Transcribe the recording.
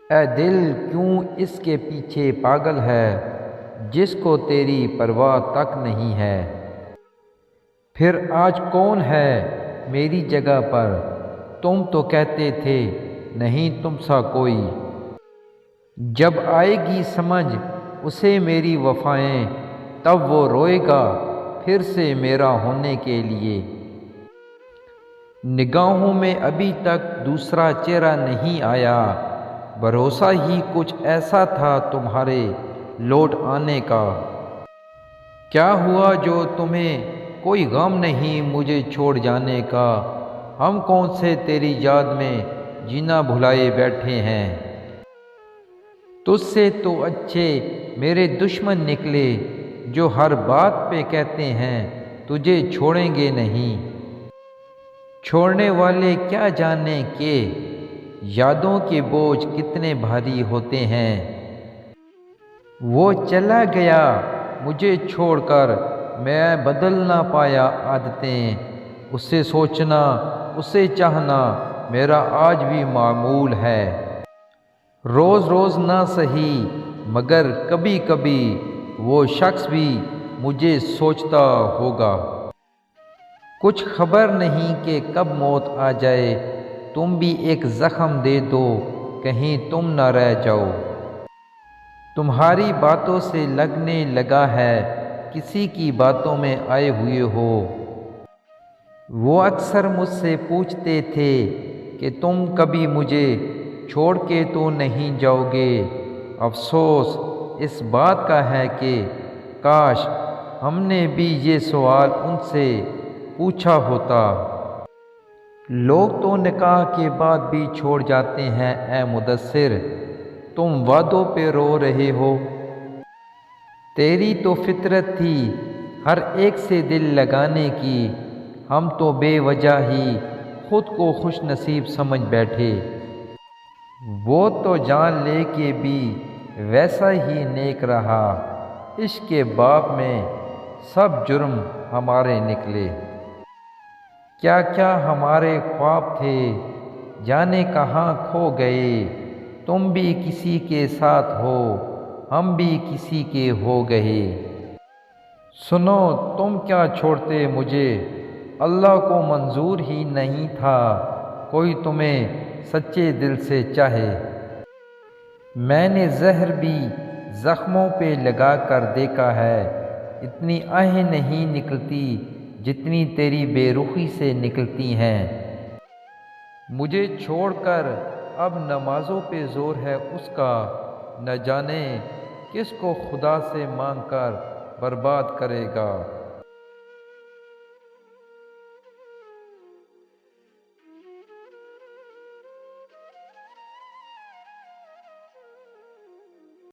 اے دل کیوں اس کے پیچھے پاگل ہے جس کو تیری پرواہ تک نہیں ہے۔ پھر آج کون ہے میری جگہ پر، تم تو کہتے تھے نہیں تم سا کوئی۔ جب آئے گی سمجھ اسے میری وفائیں، تب وہ روئے گا پھر سے میرا ہونے کے لیے۔ نگاہوں میں ابھی تک دوسرا چہرہ نہیں آیا، بھروسہ ہی کچھ ایسا تھا تمہارے لوٹ آنے کا۔ کیا ہوا جو تمہیں کوئی غم نہیں مجھے چھوڑ جانے کا، ہم کون سے تیری یاد میں جینا بھلائے بیٹھے ہیں۔ تجھ سے تو اچھے میرے دشمن نکلے جو ہر بات پہ کہتے ہیں تجھے چھوڑیں گے نہیں۔ چھوڑنے والے کیا جانے کہ یادوں کے بوجھ کتنے بھاری ہوتے ہیں۔ وہ چلا گیا مجھے چھوڑ کر، میں بدل نہ پایا عادتیں، اسے سوچنا اسے چاہنا میرا آج بھی معمول ہے۔ روز روز نہ سہی مگر کبھی کبھی وہ شخص بھی مجھے سوچتا ہوگا۔ کچھ خبر نہیں کہ کب موت آ جائے، تم بھی ایک زخم دے دو کہیں تم نہ رہ جاؤ۔ تمہاری باتوں سے لگنے لگا ہے کسی کی باتوں میں آئے ہوئے ہو۔ وہ اکثر مجھ سے پوچھتے تھے کہ تم کبھی مجھے چھوڑ کے تو نہیں جاؤ گے۔ افسوس اس بات کا ہے کہ کاش ہم نے بھی یہ سوال ان سے پوچھا ہوتا۔ لوگ تو نکاح کے بعد بھی چھوڑ جاتے ہیں، اے مدثر تم وعدوں پہ رو رہے ہو۔ تیری تو فطرت تھی ہر ایک سے دل لگانے کی، ہم تو بے وجہ ہی خود کو خوش نصیب سمجھ بیٹھے۔ وہ تو جان لے کے بھی ویسا ہی نیک رہا، عشق کے باب میں سب جرم ہمارے نکلے۔ کیا کیا ہمارے خواب تھے جانے کہاں کھو گئے، تم بھی کسی کے ساتھ ہو ہم بھی کسی کے ہو گئے۔ سنو تم کیا چھوڑتے مجھے، اللہ کو منظور ہی نہیں تھا کوئی تمہیں سچے دل سے چاہے۔ میں نے زہر بھی زخموں پہ لگا کر دیکھا ہے، اتنی آہیں نہیں نکلتی جتنی تیری بے رخی سے نکلتی ہیں۔ مجھے چھوڑ کر اب نمازوں پہ زور ہے اس کا، نہ جانے کس کو خدا سے مانگ کر برباد کرے گا۔